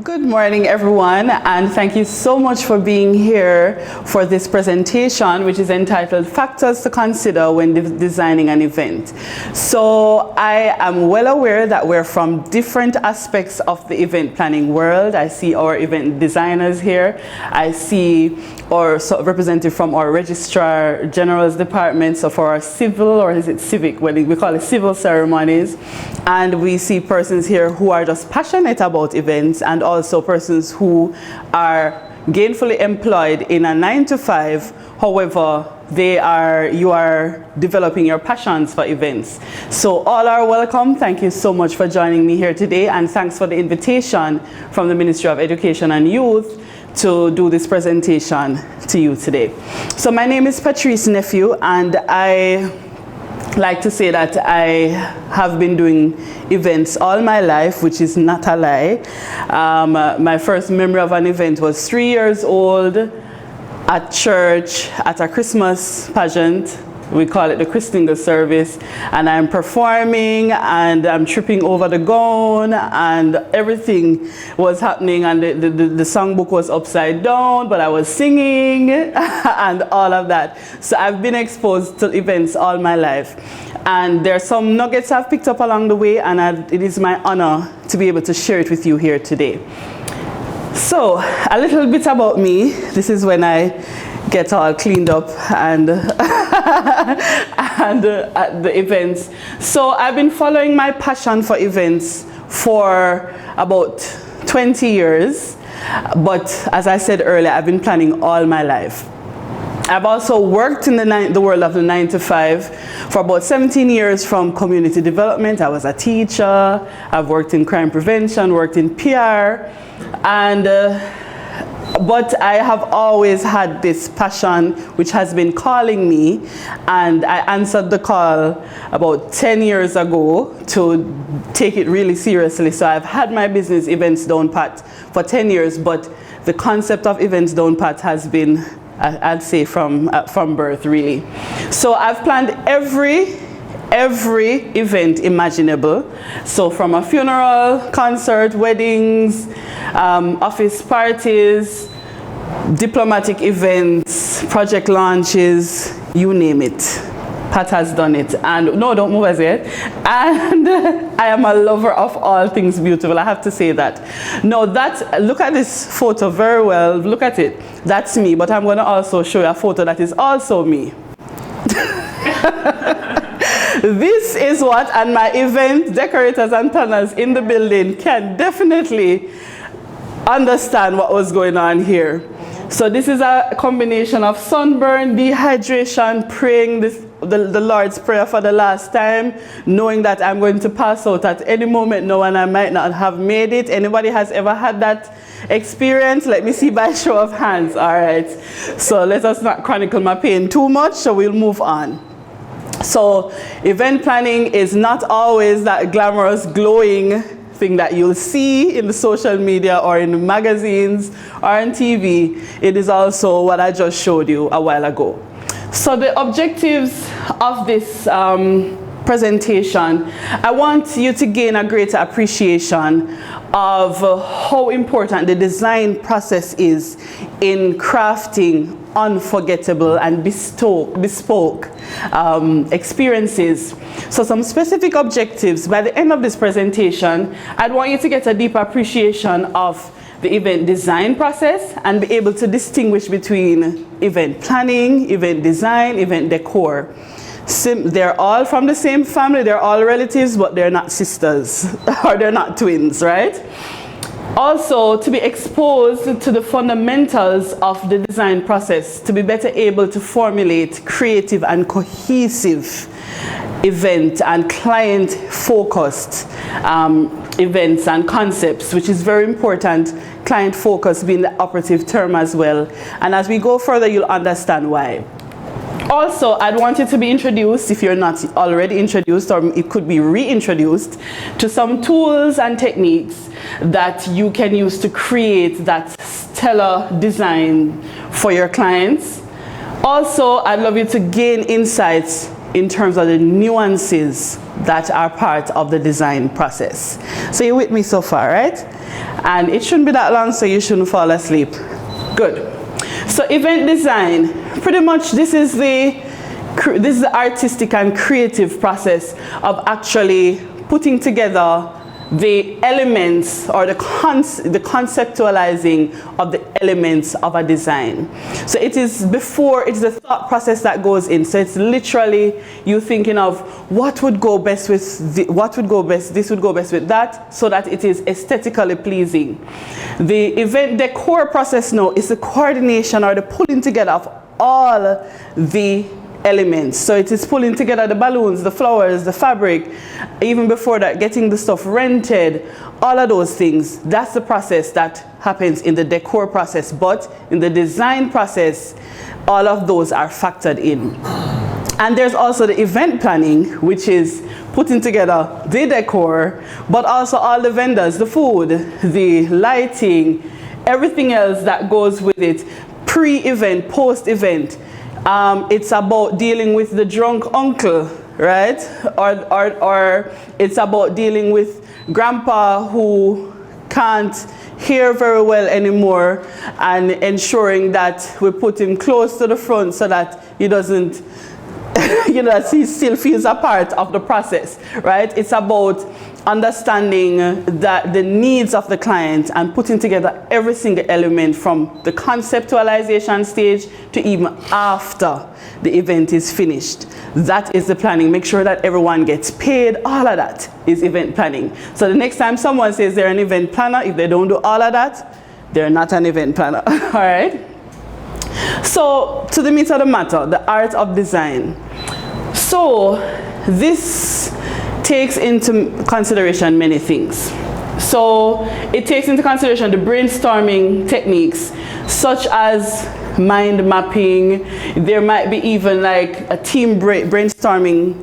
Good morning, everyone, and thank you so much for being here for this presentation, which is entitled Factors to Consider When Designing an Event. So I am well aware that we're from different aspects of the event planning world. I see our event designers here. I see our representative from our Registrar General's Department, so for our civil, or is it civic? Well, we call it civil ceremonies. And we see persons here who are just passionate about events, and also persons who are gainfully employed in a 9-to-5. However, you are developing your passions for events. So all are welcome. Thank you so much for joining me here today, and thanks for the invitation from the Ministry of Education and Youth to do this presentation to you today. So my name is Patrice, Nephew, and I like to say that I have been doing events all my life, which is not a lie. My first memory of an event was 3 years old at church at a Christmas pageant. We call it the Christingle service, and I'm performing and I'm tripping over the gown and everything was happening, and the songbook was upside down, but I was singing and all of that. So I've been exposed to events all my life, and there are some nuggets I've picked up along the way, and it is my honor to be able to share it with you here today. So a little bit about me. This is when I get all cleaned up and at the events. So I've been following my passion for events for about 20 years, but as I said earlier, I've been planning all my life. I've also worked in the world of the 9-to-5 for about 17 years from community development. I was a teacher, I've worked in crime prevention, worked in PR, but I have always had this passion which has been calling me, and I answered the call about 10 years ago to take it really seriously. So I've had my business, Events Down Pat, for 10 years, but the concept of Events Down Pat has been, I'd say, from birth, really. So I've planned every event imaginable. So from a funeral, concert, weddings, office parties, diplomatic events, project launches, you name it. Pat has done it. And no, don't move as yet. And I am a lover of all things beautiful, I have to say that. No, look at this photo very well. Look at it. That's me, but I'm going to also show you a photo that is also me. This is what, and my event decorators and planners in the building can definitely understand what was going on here. So this is a combination of sunburn, dehydration, praying the Lord's Prayer for the last time, knowing that I'm going to pass out at any moment now and I might not have made it. Anybody has ever had that experience? Let me see by show of hands. All right. So let us not chronicle my pain too much, so we'll move on. So event planning is not always that glamorous, glowing thing that you'll see in the social media or in the magazines or on TV. It is also what I just showed you a while ago. So the objectives of this presentation, I want you to gain a greater appreciation of how important the design process is in crafting unforgettable and bespoke experiences. So some specific objectives. By the end of this presentation, I'd want you to get a deeper appreciation of the event design process and be able to distinguish between event planning, event design, event decor. They're all from the same family, they're all relatives, but they're not sisters or they're not twins, right? Also, to be exposed to the fundamentals of the design process, to be better able to formulate creative and cohesive event and client-focused events and concepts, which is very important, client-focused being the operative term as well. And as we go further, you'll understand why. Also, I'd want you to be introduced, if you're not already introduced, or it could be reintroduced, to some tools and techniques that you can use to create that stellar design for your clients. Also, I'd love you to gain insights in terms of the nuances that are part of the design process. So you're with me so far, right? And it shouldn't be that long, so you shouldn't fall asleep. Good. So event design, pretty much this is the artistic and creative process of actually putting together the elements, or the conceptualizing of the elements of a design. So it is the thought process that goes in. So it's literally you thinking of what would go best with this would go best with that, so that it is aesthetically pleasing. The event decor process now is the coordination or the pulling together of all the elements. So it is pulling together the balloons, the flowers, the fabric, even before that getting the stuff rented, all of those things. That's the process that happens in the decor process, but in the design process all of those are factored in. And there's also the event planning, which is putting together the decor, but also all the vendors, the food, the lighting, everything else that goes with it, pre-event, post-event. It's about dealing with the drunk uncle, right? Or it's about dealing with grandpa who can't hear very well anymore, and ensuring that we put him close to the front so that he doesn't, that he still feels a part of the process, right? It's about understanding that the needs of the client and putting together every single element from the conceptualization stage to even after the event is finished. That is the planning. Make sure that everyone gets paid. All of that is event planning. So the next time someone says they're an event planner, if they don't do all of that, they're not an event planner. All right? So to the meat of the matter, the art of design. So this takes into consideration many things. So it takes into consideration the brainstorming techniques, such as mind mapping. There might be even like a team brainstorming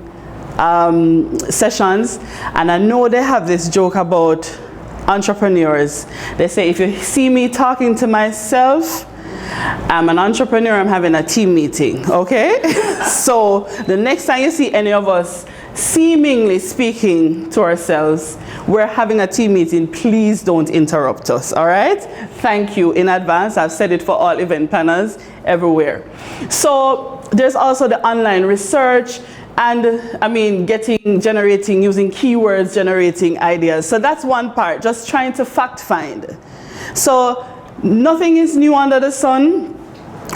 sessions. And I know they have this joke about entrepreneurs. They say, if you see me talking to myself, I'm an entrepreneur, I'm having a team meeting, okay? So the next time you see any of us seemingly speaking to ourselves, we're having a team meeting, please don't interrupt us, all right? Thank you in advance. I've said it for all event planners everywhere. So there's also the online research, and generating, using keywords, generating ideas. So that's one part, just trying to fact find. So nothing is new under the sun,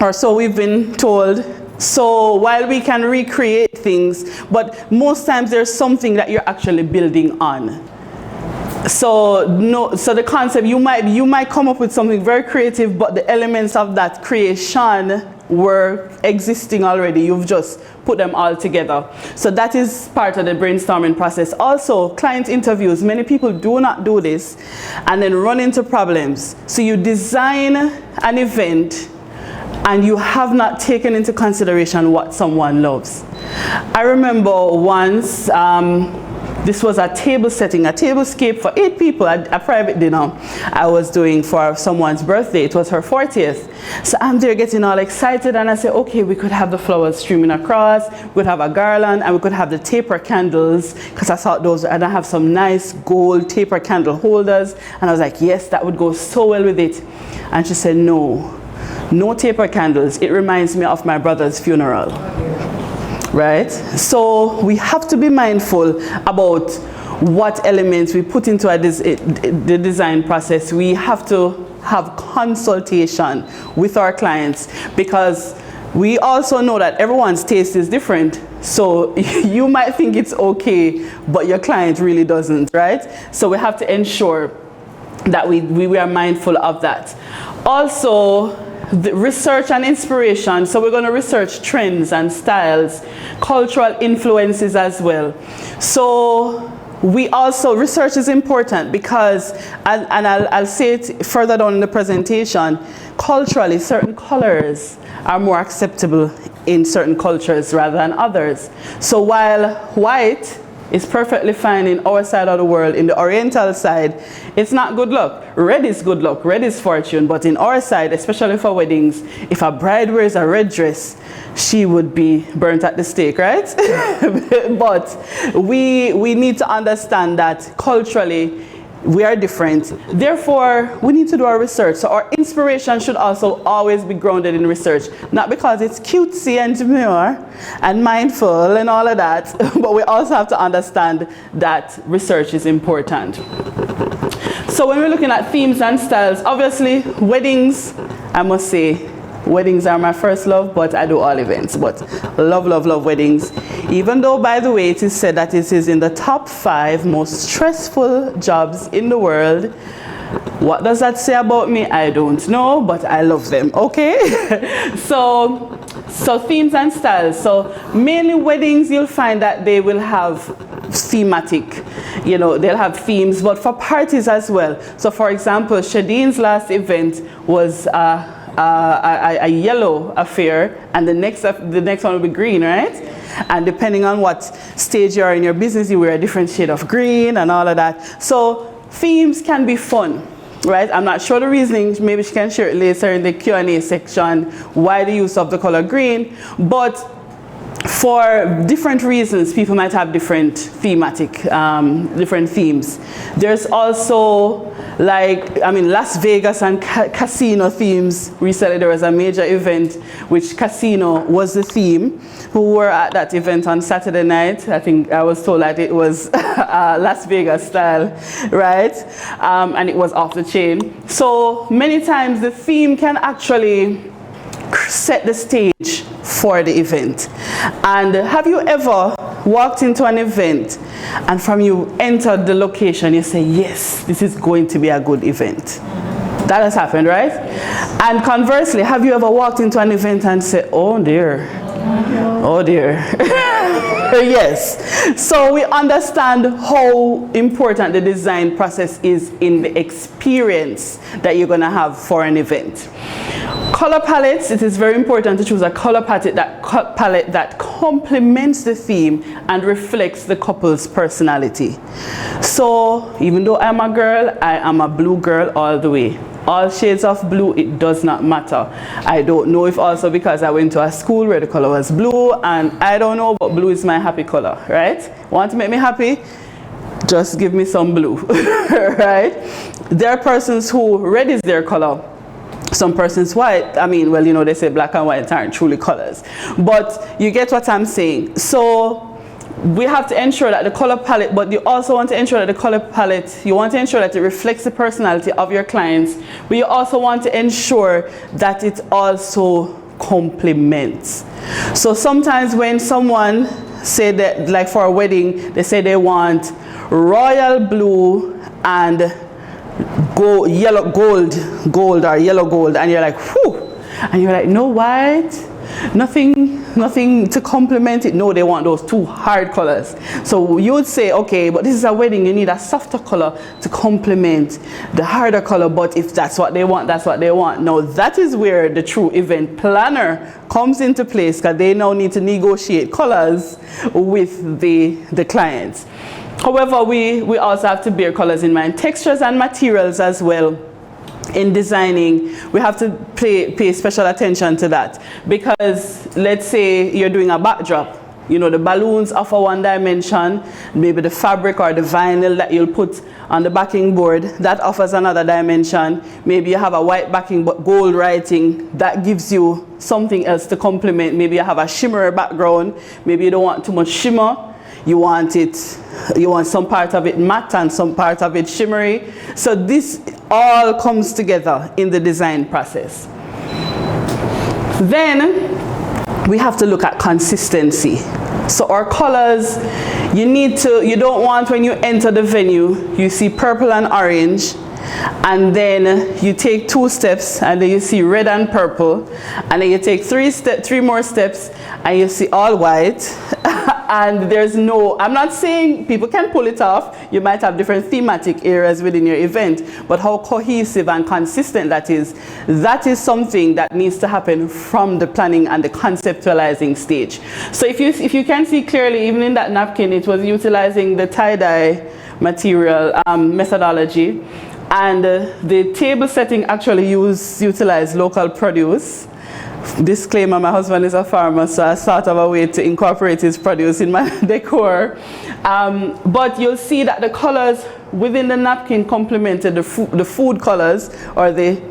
or so we've been told. So while we can recreate things, but most times there's something that you're actually building on. So the concept, you might come up with something very creative, but the elements of that creation were existing already. You've just put them all together. So that is part of the brainstorming process. Also, client interviews. Many people do not do this and then run into problems. So you design an event and you have not taken into consideration what someone loves. I remember once, this was a table setting, a tablescape for 8 people, a private dinner I was doing for someone's birthday. It was her 40th. So I'm there getting all excited, and I said, okay, we could have the flowers streaming across, we could have a garland, and we could have the taper candles, because I thought those, and I have some nice gold taper candle holders. And I was like, yes, that would go so well with it. And she said, no taper candles. It reminds me of my brother's funeral. Right? So we have to be mindful about what elements we put into the design process. We have to have consultation with our clients, because we also know that everyone's taste is different. So you might think it's okay, but your client really doesn't, right? So we have to ensure that we are mindful of that. Also, the research and inspiration. So we're going to research trends and styles, cultural influences as well. So we also, research is important because, and I'll say it further down in the presentation, culturally certain colors are more acceptable in certain cultures rather than others. So while white is perfectly fine in our side of the world. In the Oriental side, it's not good luck. Red is good luck, red is fortune, but in our side, especially for weddings, if a bride wears a red dress, she would be burnt at the stake, right? But we need to understand that culturally, we are different. Therefore, we need to do our research. So our inspiration should also always be grounded in research. Not because it's cutesy and demure and mindful and all of that, but we also have to understand that research is important. So when we're looking at themes and styles, obviously weddings, I must say, weddings are my first love, but I do all events. But love, love, love weddings. Even though, by the way, it is said that it is in the top 5 most stressful jobs in the world. What does that say about me? I don't know, but I love them, okay? So themes and styles. So mainly weddings, you'll find that they will have thematic, you know, they'll have themes, but for parties as well. So for example, Shadine's last event was a yellow affair, and the next one will be green, right? And depending on what stage you are in your business, you wear a different shade of green and all of that. So themes can be fun, right? I'm not sure the reasoning, maybe she can share it later in the Q&A section, why the use of the color green, but for different reasons, people might have different thematic, different themes. There's also, like, I mean, Las Vegas and casino themes. Recently there was a major event which casino was the theme. Who were at that event on Saturday night? I think I was told that it was Las Vegas style, right? And it was off the chain. So many times the theme can actually set the stage for the event. And have you ever walked into an event and from you entered the location, you say, yes, this is going to be a good event? That has happened, right? And conversely, have you ever walked into an event and said, oh dear, oh dear? Yes. So we understand how important the design process is in the experience that you're going to have for an event. Color palettes, it is very important to choose a color palette that complements the theme and reflects the couple's personality. So even though I'm a girl, I am a blue girl all the way. All shades of blue, it does not matter. I don't know if also because I went to a school where the color was blue, and I don't know, but blue is my happy color, right? Want to make me happy? Just give me some blue, right? There are persons who red is their color. Some persons white. I mean, well, you know, they say black and white aren't truly colors, but you get what I'm saying. So we have to ensure that the color palette, but you also want to ensure that the color palette, you want to ensure that it reflects the personality of your clients, but you also want to ensure that it also complements. So sometimes when someone say that, like for a wedding, they say they want royal blue and gold, yellow gold, or yellow gold, and you're like, whew, and you're like, no white, nothing to complement it. No, they want those two hard colors. So you would say, okay, but this is a wedding, you need a softer color to complement the harder color. But if that's what they want, that's what they want. Now that is where the true event planner comes into place, because they now need to negotiate colors with the clients. However, we also have to bear colors in mind. Textures and materials as well. In designing, we have to pay special attention to that, because let's say you're doing a backdrop, you know, the balloons offer one dimension, maybe the fabric or the vinyl that you'll put on the backing board, that offers another dimension. Maybe you have a white backing but gold writing, that gives you something else to complement. Maybe you have a shimmer background, maybe you don't want too much shimmer. You want some part of it matte and some part of it shimmery. So this all comes together in the design process. Then we have to look at consistency. So our colors, you don't want when you enter the venue, you see purple and orange, and then you take 2 steps and then you see red and purple, and then you take 3 more steps and you see all white. and there's no, I'm not saying people can pull it off. You might have different thematic areas within your event, but how cohesive and consistent that is something that needs to happen from the planning and the conceptualizing stage. So if you can see clearly, even in that napkin, it was utilizing the tie-dye material methodology, and the table setting actually utilized local produce. Disclaimer, my husband is a farmer, so I thought of a way to incorporate his produce in my decor. But you'll see that the colors within the napkin complemented the food colors or the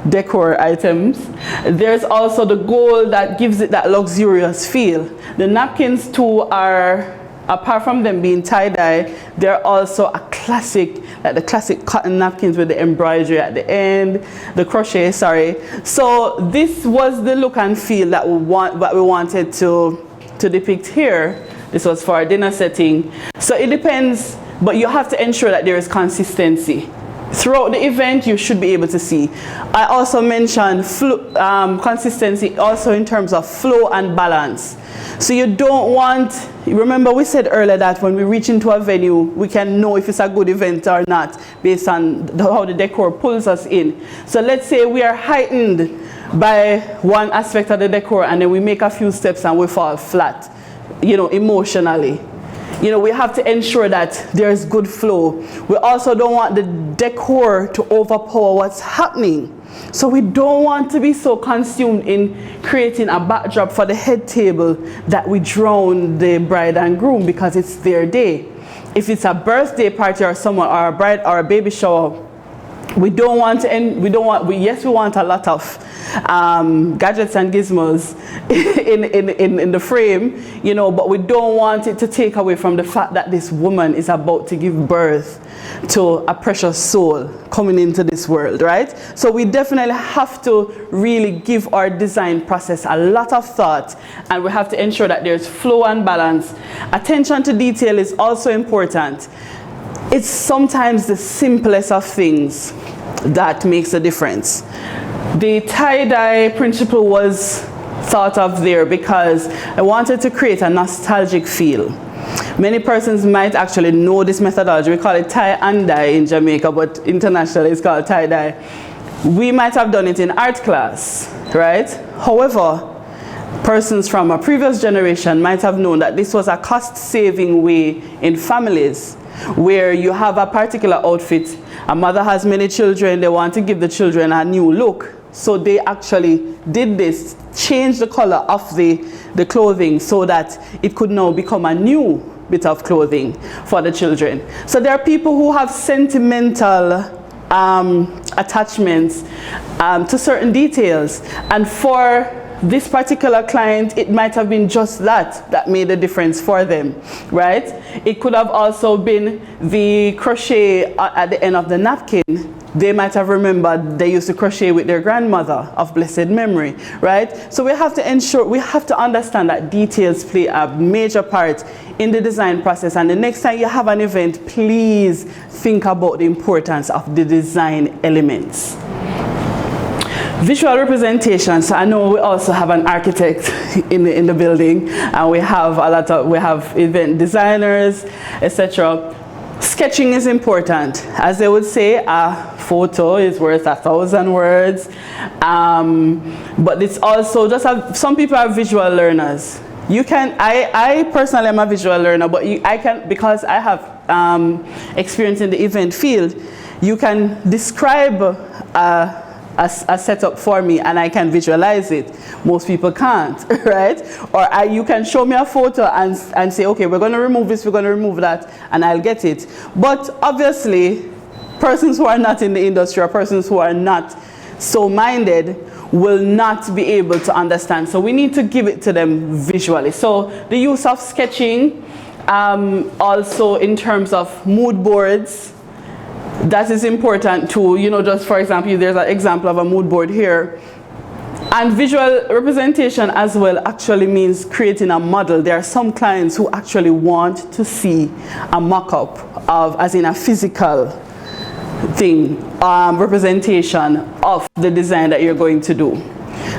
decor items. There's also the gold that gives it that luxurious feel. The napkins too are, apart from them being tie-dye, they're also a classic, like the classic cotton napkins with the embroidery at the end, the crochet, sorry. So this was the look and feel that we wanted to depict here. This was for our dinner setting. So it depends, but you have to ensure that there is consistency. Throughout the event, you should be able to see. I also mentioned consistency also in terms of flow and balance. So you don't want, remember we said earlier that when we reach into a venue, we can know if it's a good event or not based on how the decor pulls us in. So let's say we are heightened by one aspect of the decor and then we make a few steps and we fall flat, emotionally. We have to ensure that there's good flow. We also don't want the decor to overpower what's happening. So we don't want to be so consumed in creating a backdrop for the head table that we drown the bride and groom because it's their day. If it's a birthday party or someone or a bride or a baby shower, we want a lot of gadgets and gizmos in the frame, but we don't want it to take away from the fact that this woman is about to give birth to a precious soul coming into this world, right? So we definitely have to really give our design process a lot of thought, and we have to ensure that there's flow and balance. Attention to detail is also important. It's sometimes the simplest of things that makes a difference. The tie-dye principle was thought of there because I wanted to create a nostalgic feel. Many persons might actually know this methodology. We call it tie and dye in Jamaica, but internationally it's called tie-dye. We might have done it in art class, right? However, persons from a previous generation might have known that this was a cost-saving way in families where you have a particular outfit. A mother has many children, they want to give the children a new look. So they actually did this, changed the color of the clothing so that it could now become a new bit of clothing for the children. So there are people who have sentimental attachments to certain details, and for this particular client, it might have been just that made a difference for them, right? It could have also been the crochet at the end of the napkin. They might have remembered they used to crochet with their grandmother of blessed memory, right? So we have to understand that details play a major part in the design process. And the next time you have an event, please think about the importance of the design elements. Visual representation. So I know we also have an architect in the building, and we have event designers, etc. Sketching is important. As they would say, a photo is worth 1,000 words. But it's also some people are visual learners. I personally am a visual learner, but because I have experience in the event field, you can describe a setup for me and I can visualize it. Most people can't, right? Or you can show me a photo and say, okay, we're going to remove this, we're going to remove that, and I'll get it. But obviously, persons who are not in the industry or persons who are not so minded will not be able to understand. So we need to give it to them visually. So the use of sketching, also in terms of mood boards, that is important too. Just for example, there's an example of a mood board here. And visual representation as well actually means creating a model. There are some clients who actually want to see a mock-up of, as in a physical thing, representation of the design that you're going to do.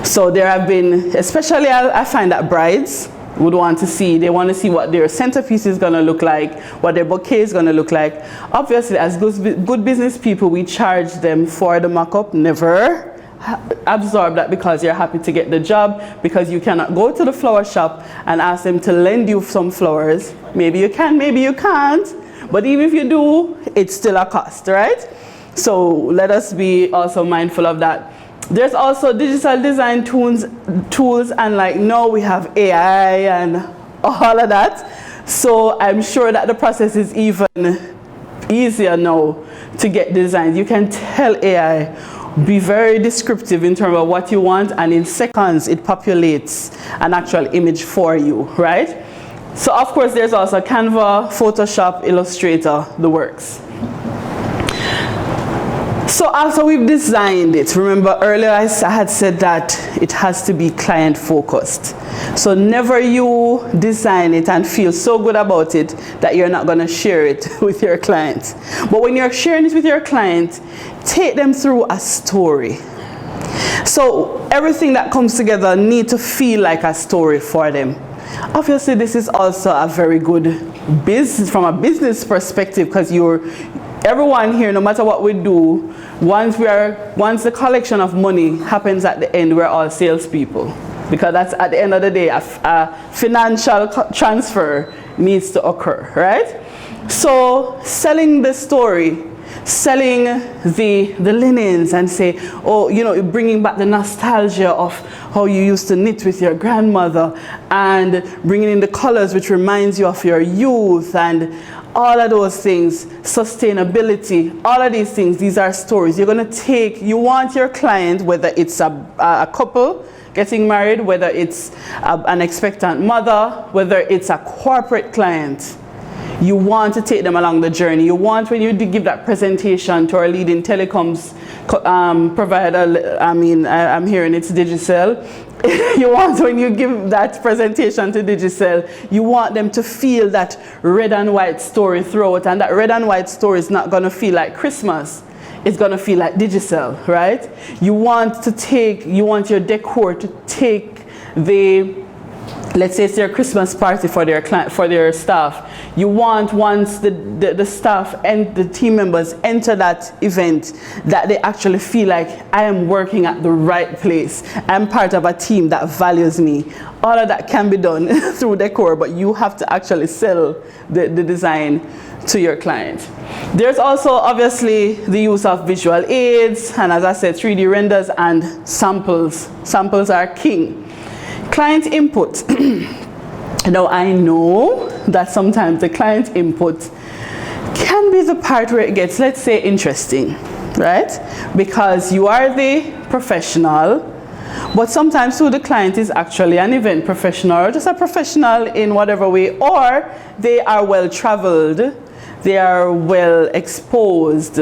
So there have been, especially I find that brides, would want to see. They want to see what their centerpiece is going to look like, what their bouquet is going to look like. Obviously, as good business people, we charge them for the mock-up. Never absorb that because you're happy to get the job, because you cannot go to the flower shop and ask them to lend you some flowers. Maybe you can, maybe you can't. But even if you do, it's still a cost, right? So let us be also mindful of that. There's also digital design tools, and like now we have AI and all of that. So I'm sure that the process is even easier now to get designs. You can tell AI, be very descriptive in terms of what you want, and in seconds it populates an actual image for you, right? So of course there's also Canva, Photoshop, Illustrator, the works. So after we've designed it, remember earlier I had said that it has to be client focused. So never you design it and feel so good about it that you're not going to share it with your client. But when you're sharing it with your client, take them through a story. So everything that comes together needs to feel like a story for them. Obviously this is also a very good business from a business perspective, because everyone here, no matter what we do, once the collection of money happens at the end, we're all salespeople, because that's at the end of the day a financial transfer needs to occur, right? So selling the story, selling the linens, and say, oh, you know, bringing back the nostalgia of how you used to knit with your grandmother, and bringing in the colors which reminds you of your youth, and all of those things, sustainability, all of these things, these are stories. You're going to take, you want your client, whether it's a couple getting married, whether it's an expectant mother, whether it's a corporate client, you want to take them along the journey. You want, when you give that presentation to our leading telecoms provider, I'm hearing it's Digicel, you want, when you give that presentation to Digicel, you want them to feel that red and white story throughout, and that red and white story is not going to feel like Christmas. It's going to feel like Digicel, right? You want your decor to take let's say it's their Christmas party for their staff. You want, once the staff and the team members enter that event, that they actually feel like, I am working at the right place. I'm part of a team that values me. All of that can be done through decor, but you have to actually sell the design to your client. There's also obviously the use of visual aids, and as I said, 3D renders and samples. Samples are king. Client input. Now I know that sometimes the client input can be the part where it gets, let's say, interesting, right? Because you are the professional, but sometimes too the client is actually an event professional, or just a professional in whatever way, or they are well traveled, they are well exposed.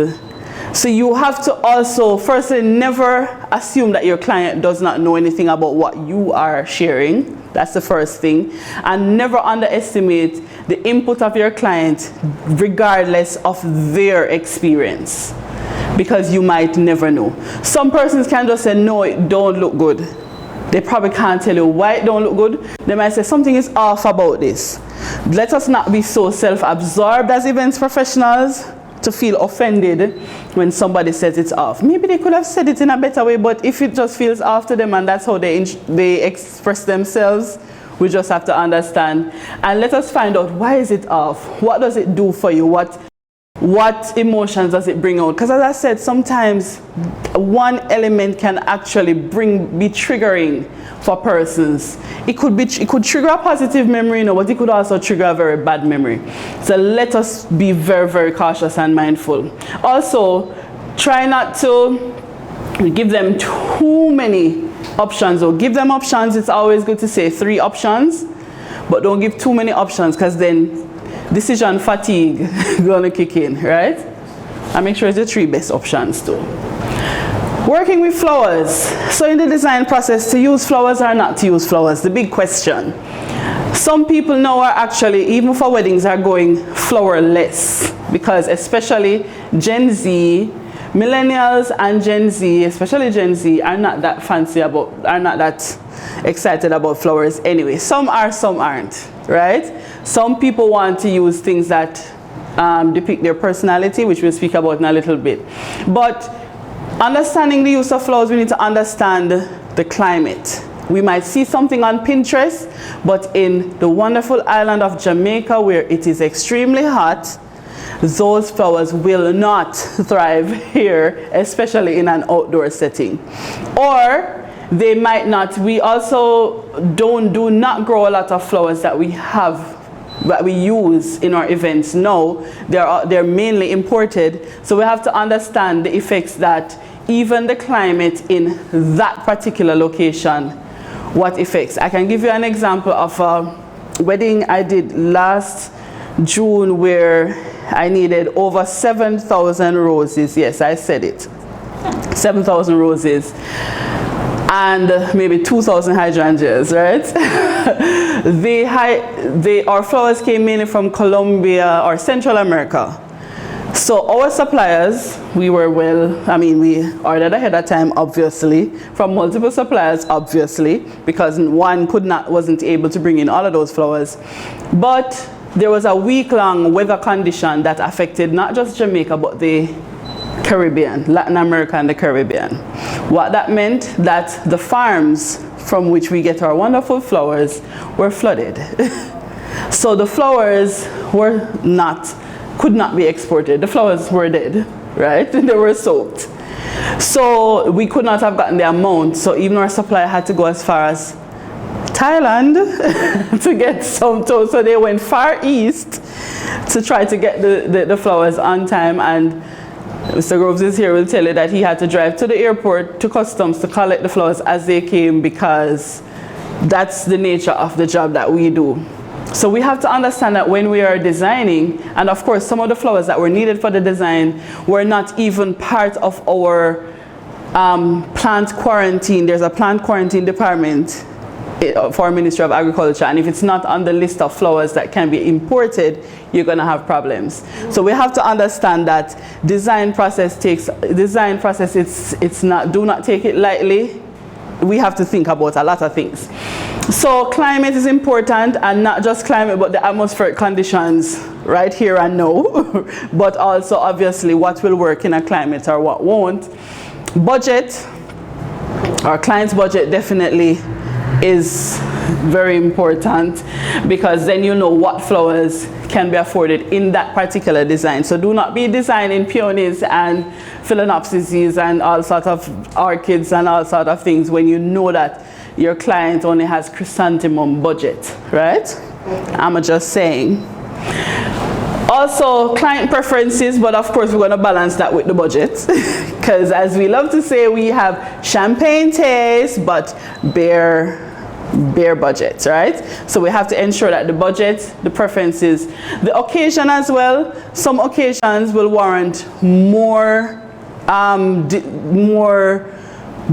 So you have to also, firstly, never assume that your client does not know anything about what you are sharing. That's the first thing. And never underestimate the input of your client regardless of their experience, because you might never know. Some persons can just say, no, it don't look good. They probably can't tell you why it don't look good. They might say something is off about this. Let us not be so self-absorbed as events professionals to feel offended when somebody says it's off. Maybe they could have said it in a better way, but if it just feels off to them and that's how they express themselves, we just have to understand. And let us find out, why is it off? What does it do for you? What emotions does it bring out? Because as I said, sometimes one element can actually be triggering for persons. It could trigger a positive memory, but it could also trigger a very bad memory. So let us be very, very cautious and mindful. Also, try not to give them too many options, or give them options. It's always good to say 3 options, but don't give too many options, because then decision fatigue gonna kick in, right? And make sure it's the 3 best options too. Working with flowers. So in the design process, to use flowers or not to use flowers, the big question. Some people now are actually, even for weddings, are going flowerless, because especially Gen Z, Millennials and Gen Z, especially Gen Z, are not that are not that excited about flowers anyway. Some are, some aren't, right? Some people want to use things that depict their personality, which we'll speak about in a little bit. But understanding the use of flowers, we need to understand the climate. We might see something on Pinterest, but in the wonderful island of Jamaica, where it is extremely hot, those flowers will not thrive here, especially in an outdoor setting. Or they might not. We also do not grow a lot of flowers that we use in our events. No, they're mainly imported. So we have to understand the effects that even the climate in that particular location, what effects. I can give you an example of a wedding I did last June where I needed over 7,000 roses. Yes, I said it. 7,000 roses and maybe 2,000 hydrangeas, right? Our flowers came mainly from Colombia or Central America. So our suppliers, we ordered ahead of time, obviously, from multiple suppliers, obviously, because one wasn't able to bring in all of those flowers. But there was a week-long weather condition that affected not just Jamaica, but the Caribbean, Latin America and the Caribbean. What that meant that the farms from which we get our wonderful flowers were flooded. So the flowers could not be exported. The flowers were dead, right? They were soaked. So we could not have gotten the amount. So even our supplier had to go as far as Thailand to get some. So they went far east to try to get the flowers on time. And Mr. Groves is here, will tell you that he had to drive to the airport, to customs, to collect the flowers as they came, because that's the nature of the job that we do. So we have to understand that when we are designing, and of course some of the flowers that were needed for the design were not even part of our plant quarantine. There's a plant quarantine department for Ministry of Agriculture, and if it's not on the list of flowers that can be imported, you're going to have problems. So we have to understand that design process, do not take it lightly. We have to think about a lot of things. So climate is important, and not just climate, but the atmospheric conditions right here and now, but also obviously what will work in a climate or what won't. Budget, our client's budget definitely is very important, because then you know what flowers can be afforded in that particular design. So do not be designing peonies and phalaenopsises and all sorts of orchids and all sorts of things when you know that your client only has chrysanthemum budget, right? I'm just saying. Also, client preferences, but of course we're going to balance that with the budget, because as we love to say, we have champagne taste but bare budgets, right? So we have to ensure that the budget, the preferences, the occasion as well. Some occasions will warrant more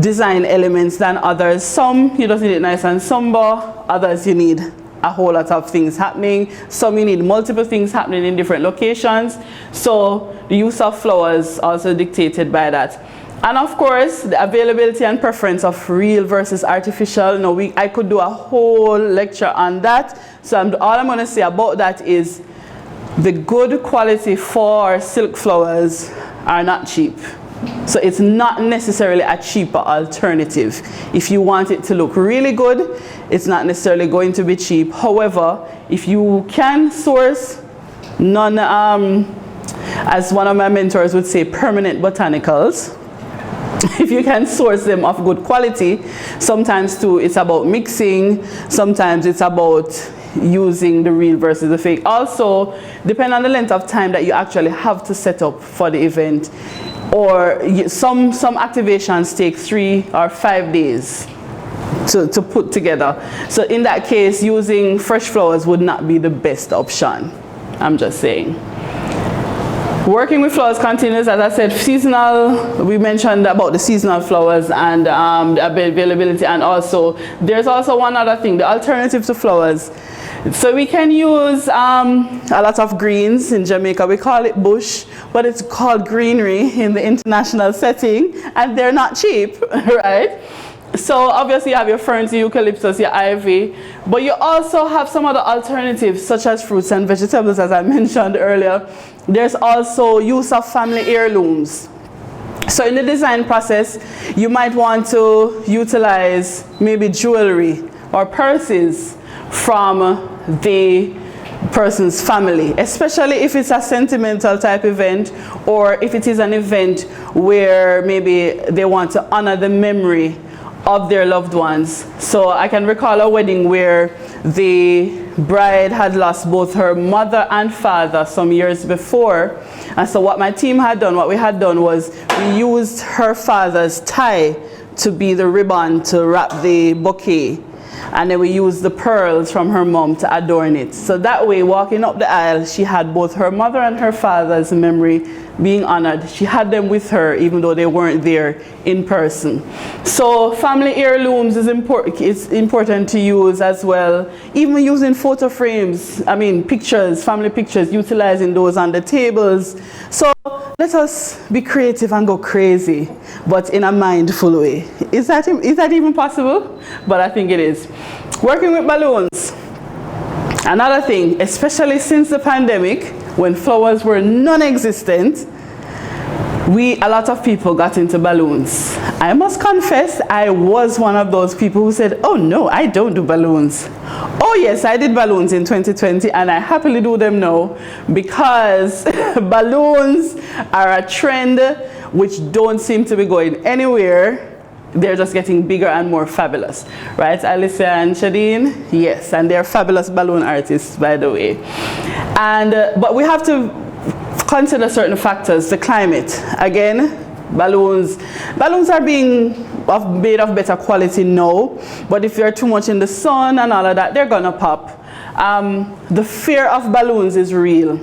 design elements than others. Some you just need it nice and somber, others you need a whole lot of things happening. Some you need multiple things happening in different locations. So the use of flowers also dictated by that. And of course, the availability and preference of real versus artificial. Now, I could do a whole lecture on that. So all I'm going to say about that is the good quality for silk flowers are not cheap. So it's not necessarily a cheaper alternative. If you want it to look really good, it's not necessarily going to be cheap. However, if you can source as one of my mentors would say, permanent botanicals, if you can source them of good quality, sometimes too it's about mixing, sometimes it's about using the real versus the fake. Also, depending on the length of time that you actually have to set up for the event, or some activations take 3 or 5 days to put together. So in that case, using fresh flowers would not be the best option. I'm just saying. Working with flowers continues, as I said, seasonal. We mentioned about the seasonal flowers and the availability, and also there's also one other thing. The alternative to flowers, So we can use a lot of greens in Jamaica. We call it bush, but it's called greenery in the international setting, and they're not cheap, right? So obviously you have your ferns, your eucalyptus, your ivy, but you also have some other alternatives such as fruits and vegetables, as I mentioned earlier. There's also use of family heirlooms. So in the design process, you might want to utilize maybe jewelry or purses from the person's family, especially if it's a sentimental type event, or if it is an event where maybe they want to honor the memory of their loved ones. So I can recall a wedding where the bride had lost both her mother and father some years before. And so what my team had done, what we had done was we used her father's tie to be the ribbon to wrap the bouquet. And then we used the pearls from her mom to adorn it. So that way, walking up the aisle, she had both her mother and her father's memory being honored. She had them with her, even though they weren't there in person. So family heirlooms is important to use as well. Even using photo frames, pictures, family pictures, utilizing those on the tables. So let us be creative and go crazy, but in a mindful way. Is that even possible? But I think it is. Working with balloons. Another thing, especially since the pandemic, when flowers were non-existent, a lot of people got into balloons. I must confess, I was one of those people who said, oh no, I don't do balloons. Oh yes, I did balloons in 2020, and I happily do them now, because balloons are a trend which don't seem to be going anywhere. They're just getting bigger and more fabulous, right? Alicia and Shadeen, yes, and they're fabulous balloon artists, by the way. And but we have to consider certain factors. The climate, again, balloons are being made of better quality now, but if you're too much in the sun and all of that, they're gonna pop. The fear of balloons is real.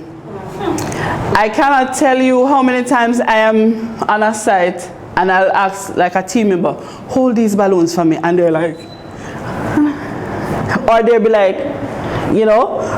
I cannot tell you how many times I am on a site and I'll ask like a team member, hold these balloons for me, and they're like, or they'll be like,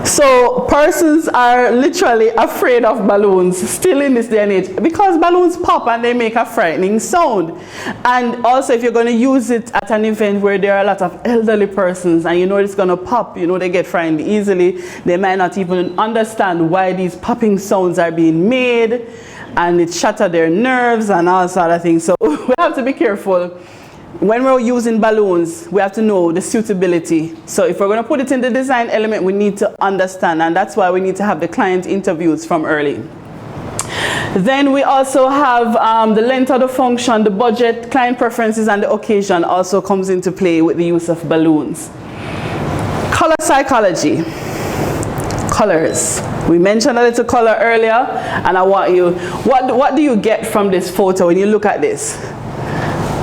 so persons are literally afraid of balloons still in this day and age, because balloons pop and they make a frightening sound. And also, if you're going to use it at an event where there are a lot of elderly persons and it's going to pop, they get frightened easily, they might not even understand why these popping sounds are being made, and it shatters their nerves and all sort of things. So we have to be careful. When we're using balloons, we have to know the suitability. So if we're going to put it in the design element, we need to understand, and that's why we need to have the client interviews from early. Then we also have the length of the function, the budget, client preferences, and the occasion also comes into play with the use of balloons. Color psychology. Colors. We mentioned a little color earlier, and I want you, what do you get from this photo when you look at this?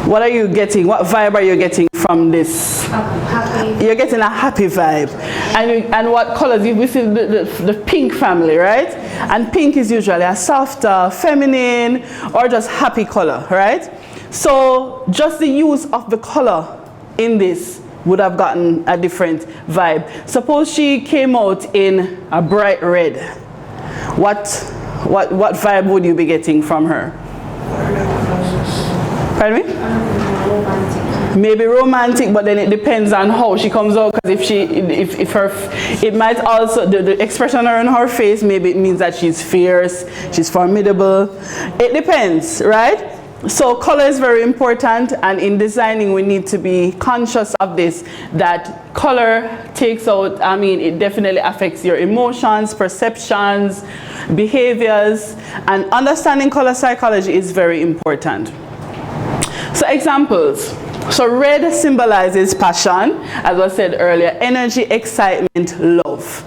What are you getting? What vibe are you getting from this? Happy. You're getting a happy vibe. And what colors? We see the pink family, right? And pink is usually a softer, feminine, or just happy color, right? So just the use of the color in this would have gotten a different vibe. Suppose she came out in a bright red. What vibe would you be getting from her? Pardon me? Maybe romantic, but then it depends on how she comes out. Because it might also, the expression on her face, maybe it means that she's fierce, she's formidable. It depends, right? So color is very important, and in designing we need to be conscious of this, that color takes out, it definitely affects your emotions, perceptions, behaviors, and understanding color psychology is very important. So examples. So red symbolizes passion, as I said earlier, energy, excitement, love.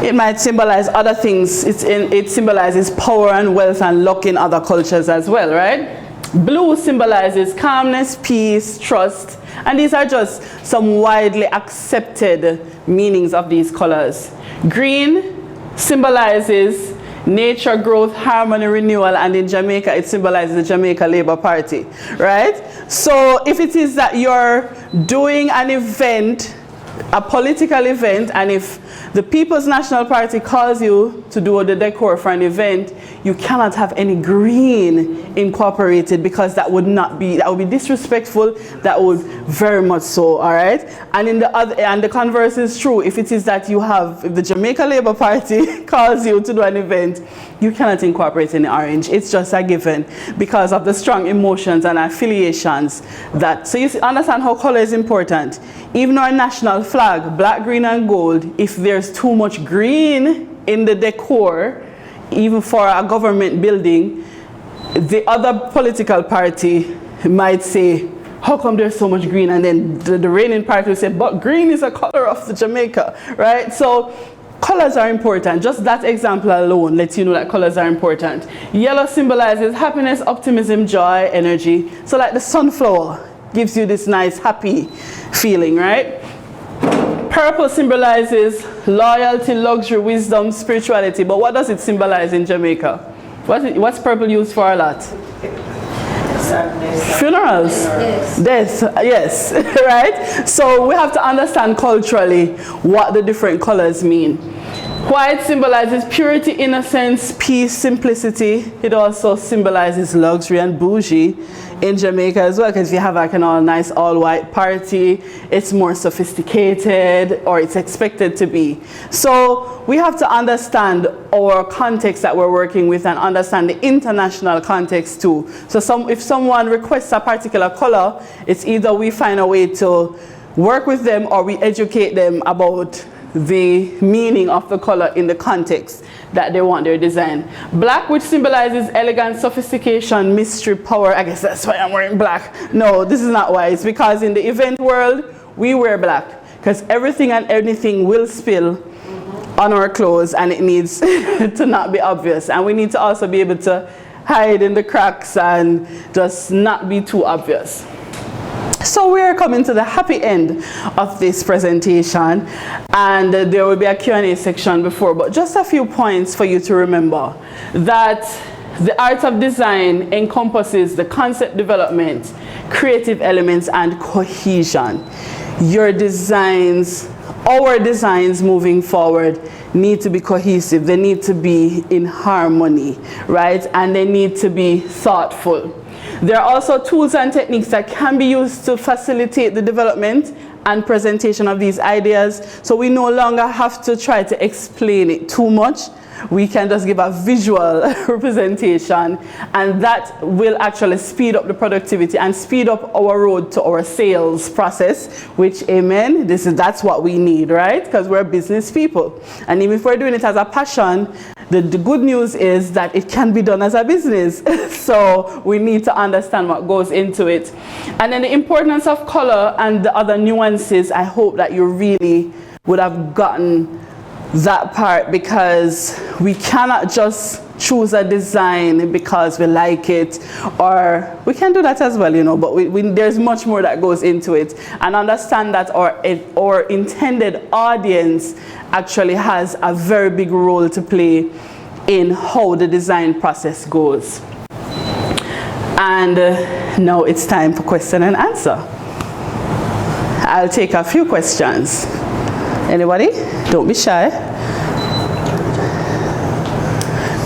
It might symbolize other things. It symbolizes power and wealth and luck in other cultures as well, right? Blue symbolizes calmness, peace, trust, and these are just some widely accepted meanings of these colors. Green symbolizes nature, growth, harmony, renewal, and in Jamaica it symbolizes the Jamaica Labour Party, right? So if it is that you're doing an event a political event, and if the People's National Party calls you to do the decor for an event, you cannot have any green incorporated, because that would be disrespectful. That would very much so, all right? And the converse is true. If it is that if the Jamaica Labour Party calls you to do an event, you cannot incorporate any orange. It's just a given because of the strong emotions and affiliations so you understand how color is important. Even our national flag, black, green, and gold, if there's too much green in the decor, even for a government building, the other political party might say, how come there's so much green? And then the reigning party will say, but green is a color of the Jamaica, right? So colors are important. Just that example alone lets you know that colors are important. Yellow symbolizes happiness, optimism, joy, energy. So like the sunflower gives you this nice happy feeling, right? Purple symbolizes loyalty, luxury, wisdom, spirituality. But what does it symbolize in Jamaica? What's purple used for a lot? Funerals. Death, yes, right? So we have to understand culturally what the different colors mean. White symbolizes purity, innocence, peace, simplicity. It also symbolizes luxury and bougie in Jamaica as well, because if you have like an all nice all white party, it's more sophisticated, or it's expected to be. So we have to understand our context that we're working with and understand the international context too. So if someone requests a particular color, it's either we find a way to work with them or we educate them about the meaning of the color in the context that they want their design. Black, which symbolizes elegance, sophistication, mystery, power. I guess that's why I'm wearing black. No, this is not why. It's because in the event world, we wear black, because everything and anything will spill on our clothes, and it needs to not be obvious. And we need to also be able to hide in the cracks and just not be too obvious. So we are coming to the happy end of this presentation, and there will be a Q&A section before, but just a few points for you to remember. That the art of design encompasses the concept development, creative elements, and cohesion. Your designs, our designs moving forward, need to be cohesive. They need to be in harmony, right? And they need to be thoughtful. There are also tools and techniques that can be used to facilitate the development and presentation of these ideas. So we no longer have to try to explain it too much. We can just give a visual representation, and that will actually speed up the productivity and speed up our road to our sales process, which, amen, that's what we need, right? Because we're business people. And even if we're doing it as a passion, the good news is that it can be done as a business. So we need to understand what goes into it. And then the importance of color and the other nuances, I hope that you really would have gotten that part, because we cannot just choose a design because we like it, or we can do that as well, you know, but there's much more that goes into it, and understand that our intended audience actually has a very big role to play in how the design process goes. And now it's time for question and answer. I'll take a few questions. Anybody? Don't be shy.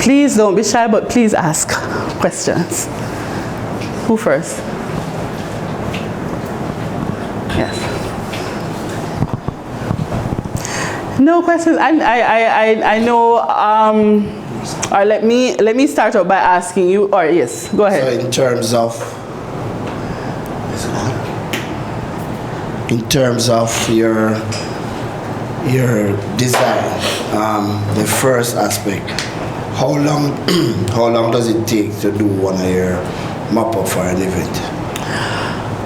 Please don't be shy, but please ask questions. Who first? Yes. No questions. I know. Or let me start out by asking you. Or yes, go ahead. So in terms of your design, the first aspect, how long does it take to do one of your mop-up for an event?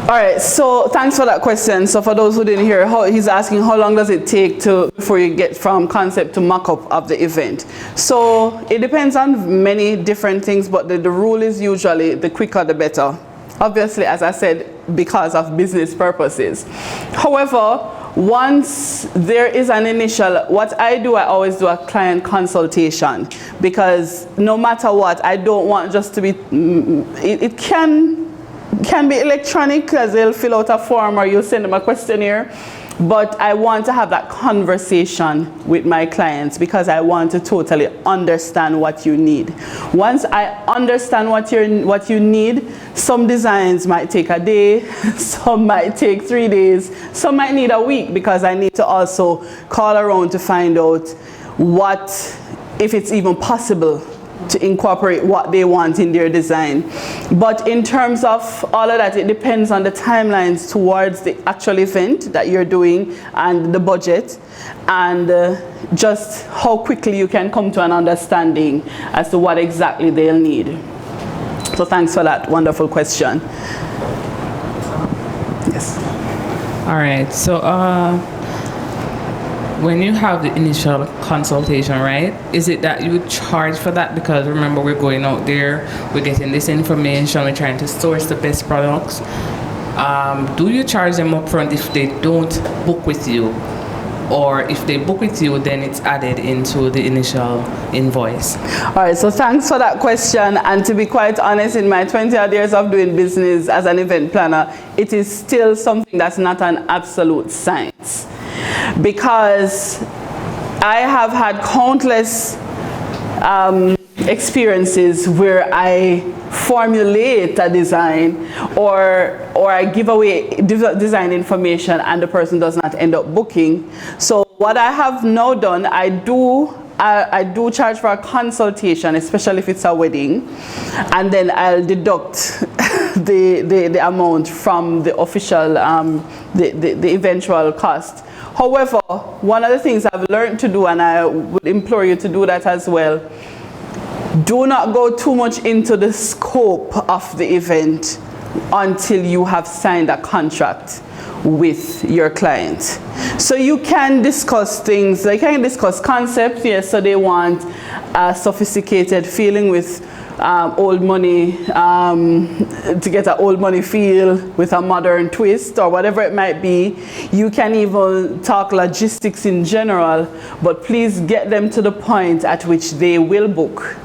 All right, so thanks for that question. So for those who didn't hear, he's asking how long does it take before you get from concept to mock-up of the event. So it depends on many different things, but the rule is usually the quicker the better. Obviously, as I said, because of business purposes. However, once there is an initial, what I always do a client consultation, because no matter what, I don't want just to be, it can be electronic, because they'll fill out a form or you'll send them a questionnaire. But I want to have that conversation with my clients because I want to totally understand what you need. Once I understand what you need, some designs might take a day, some might take 3 days, some might need a week because I need to also call around to find out if it's even possible to incorporate what they want in their design. But in terms of all of that, it depends on the timelines towards the actual event that you're doing and the budget, and just how quickly you can come to an understanding as to what exactly they'll need. So thanks for that wonderful question. Yes. All right, so when you have the initial consultation, right, is it that you charge for that? Because remember, we're going out there, we're getting this information, we're trying to source the best products. Do you charge them up front if they don't book with you? Or if they book with you, then it's added into the initial invoice? All right, so thanks for that question. And to be quite honest, in my 20 odd years of doing business as an event planner, it is still something that's not an absolute science. Because I have had countless experiences where I formulate a design or I give away design information and the person does not end up booking. So what I have now done, I do charge for a consultation, especially if it's a wedding, and then I'll deduct the amount from the official, the eventual cost. However, one of the things I've learned to do, and I would implore you to do that as well, do not go too much into the scope of the event until you have signed a contract with your client. So you can discuss things, like you can discuss concepts, yes, so they want a sophisticated feeling with old money, to get an old money feel with a modern twist or whatever it might be. You can even talk logistics in general, but please get them to the point at which they will book,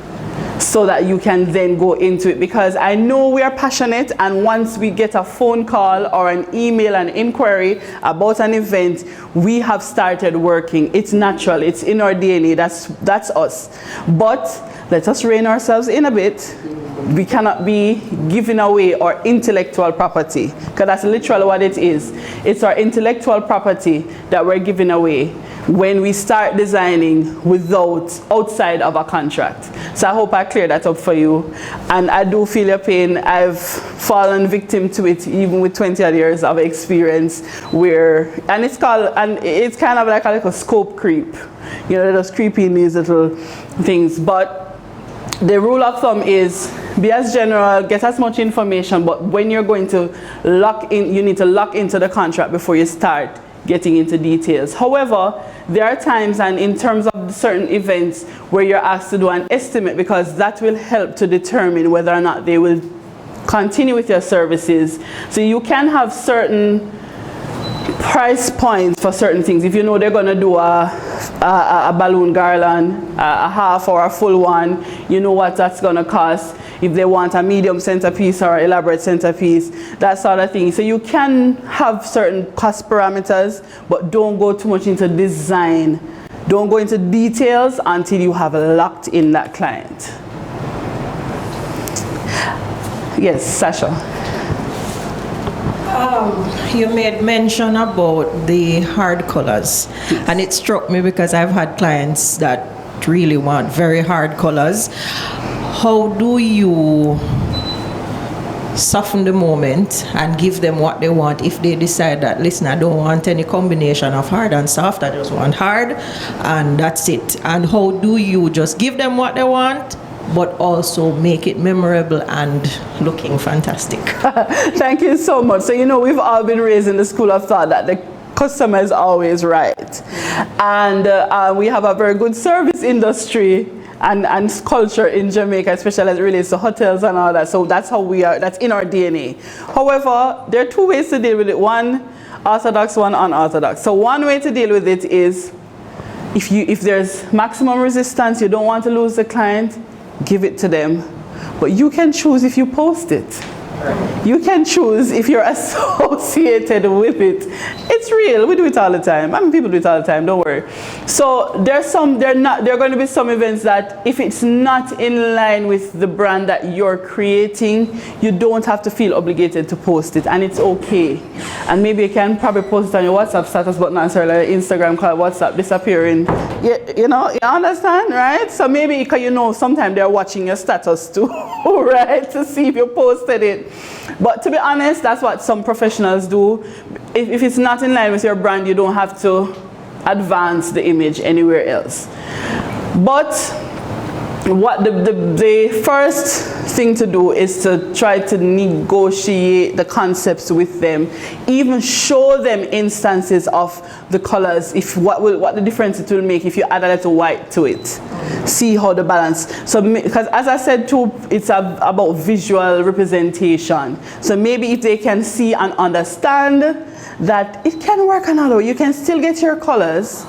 so that you can then go into it. Because I know we are passionate, and once we get a phone call or an email, an inquiry about an event, we have started working. It's natural, it's in our DNA, that's us. But let us rein ourselves in a bit. We cannot be giving away our intellectual property, because that's literally what it is. It's our intellectual property that we're giving away when we start designing outside of a contract. So I hope I cleared that up for you. And I do feel your pain. I've fallen victim to it even with 20 odd years of experience and it's kind of like a little scope creep. You know, they're just creepy in these little things. But the rule of thumb is be as general, get as much information, but when you're going to lock in, you need to lock into the contract before you start getting into details. However, there are times, and in terms of certain events, where you're asked to do an estimate, because that will help to determine whether or not they will continue with your services. So you can have certain price points for certain things. If you know they're going to do a balloon garland, a half or a full one, you know what that's going to cost. If they want a medium centerpiece or elaborate centerpiece, that sort of thing. So you can have certain cost parameters, but don't go too much into design. Don't go into details until you have locked in that client. Yes, Sasha. You made mention about the hard colors, and it struck me because I've had clients that really want very hard colors. How do you soften the moment and give them what they want if they decide that, listen, I don't want any combination of hard and soft, I just want hard and that's it? And how do you just give them what they want, but also make it memorable and looking fantastic? Thank you so much. So, you know, we've all been raised in the school of thought that the customer is always right. And we have a very good service industry and culture in Jamaica, especially as it relates to hotels and all that. So that's how we are, that's in our DNA. However, there are two ways to deal with it. One orthodox, one unorthodox. So one way to deal with it is, if there's maximum resistance, you don't want to lose the client, give it to them. But you can choose if you post it. You can choose if you're associated with it. It's real. We do it all the time. I mean, people do it all the time. Don't worry. So there are going to be some events that if it's not in line with the brand that you're creating, you don't have to feel obligated to post it, and it's okay. And maybe you can probably post it on your WhatsApp status, but not necessarily Instagram, called WhatsApp disappearing. You know, you understand, right? So maybe sometimes they're watching your status too, right, to see if you posted it. But to be honest, that's what some professionals do. If it's not in line with your brand, you don't have to advance the image anywhere else. But what the first thing to do is to try to negotiate the concepts with them, even show them instances of the colors, what the difference it will make if you add a little white to it. See how the balance. So because as I said too, it's about visual representation. So maybe if they can see and understand that it can work another way, you can still get your colors,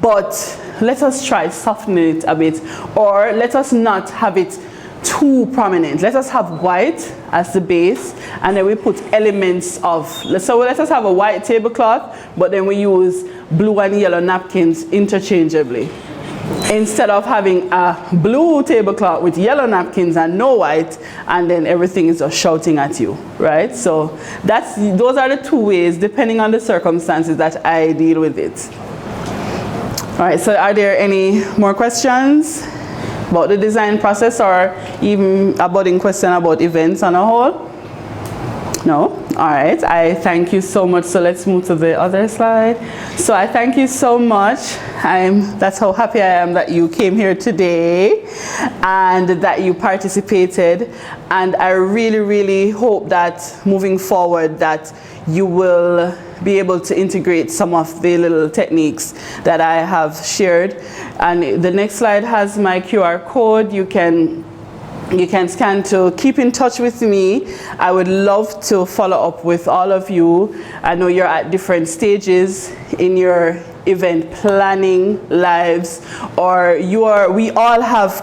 but let us try softening it a bit, or let us not have it too prominent. Let us have white as the base, and then we put elements of, so let us have a white tablecloth, but then we use blue and yellow napkins interchangeably. Instead of having a blue tablecloth with yellow napkins and no white, and then everything is just shouting at you, right? So those are the two ways, depending on the circumstances, that I deal with it. All right, so are there any more questions about the design process, or even a budding question about events on a whole? No? All right, I thank you so much. So let's move to the other slide. So I thank you so much. That's how happy I am that you came here today and that you participated. And I really, really hope that moving forward that you will be able to integrate some of the little techniques that I have shared. And the next slide has my QR code. You can scan to keep in touch with me. I would love to follow up with all of you. I know you're at different stages in your event planning lives, or we all have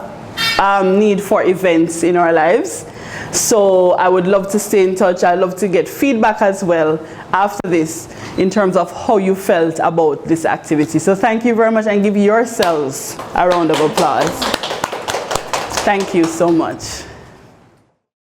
need for events in our lives. So I would love to stay in touch. I'd love to get feedback as well after this in terms of how you felt about this activity. So thank you very much, and give yourselves a round of applause. Thank you so much.